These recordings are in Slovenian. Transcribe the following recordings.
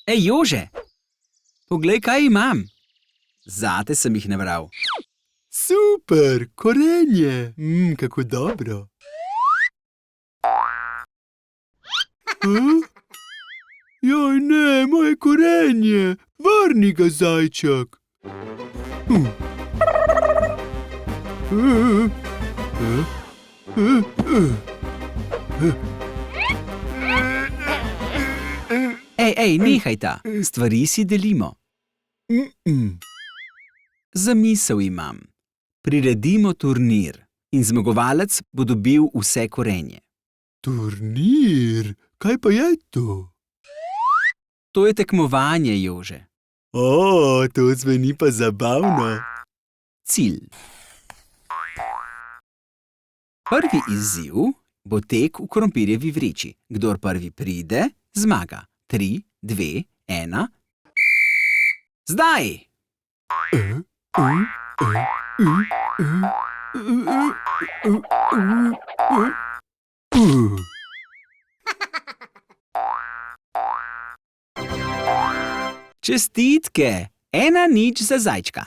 Ej, Jože, poglej, kaj imam. Zate sem jih nabral. Super, korenje. Kako dobro. Joj, ne, moje korenje. Vrni ga, zajček. Ej, nehajta. Stvari si delimo. Zamisel imam. Priredimo turnir in zmagovalec bo dobil vse korenje. Turnir? Kaj pa je to? To je tekmovanje, Jože. To zveni pa zabavno. Cilj. Prvi izziv bo tek v krompirjevi vreči. Kdor prvi pride, zmaga. 3, 2, 1. Zdaj! Čestitke! 1-0 za zajčka.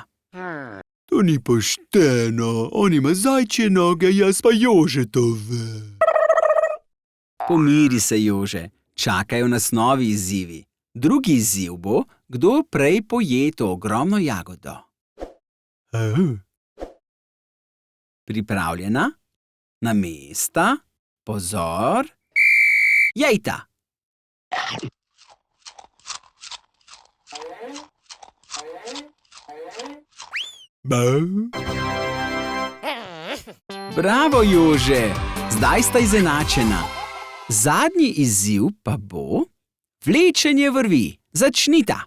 To ni pošteno. On ima zajčje noge, jaz pa Jožetove. Pomiri se, Jože. Čakajo nas novi izzivi. Drugi izziv bo, kdo prej poje to ogromno jagodo. Pripravljena? Na mesta? Pozor! Jejta! Bravo, Jože! Zdaj sta izenačena. Zadnji izziv pa bo vlečenje vrvi. Začnita!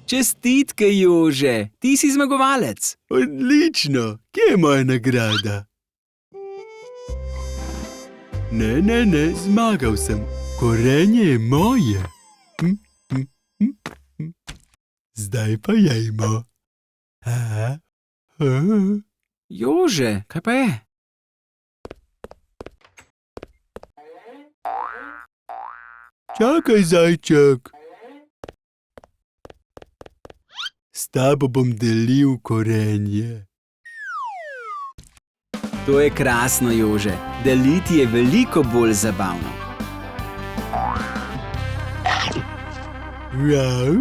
Čestitke, Jože! Ti si zmagovalec. Odlično! Kje je moja nagrada? Ne, zmagal sem. Korenje je moje. Zdaj pa jejmo. Jože, kaj pa je? Čakaj, zajček. S tabo bom delil korenje. To je krasno, Jože. Deliti je veliko bolj zabavno. Rav.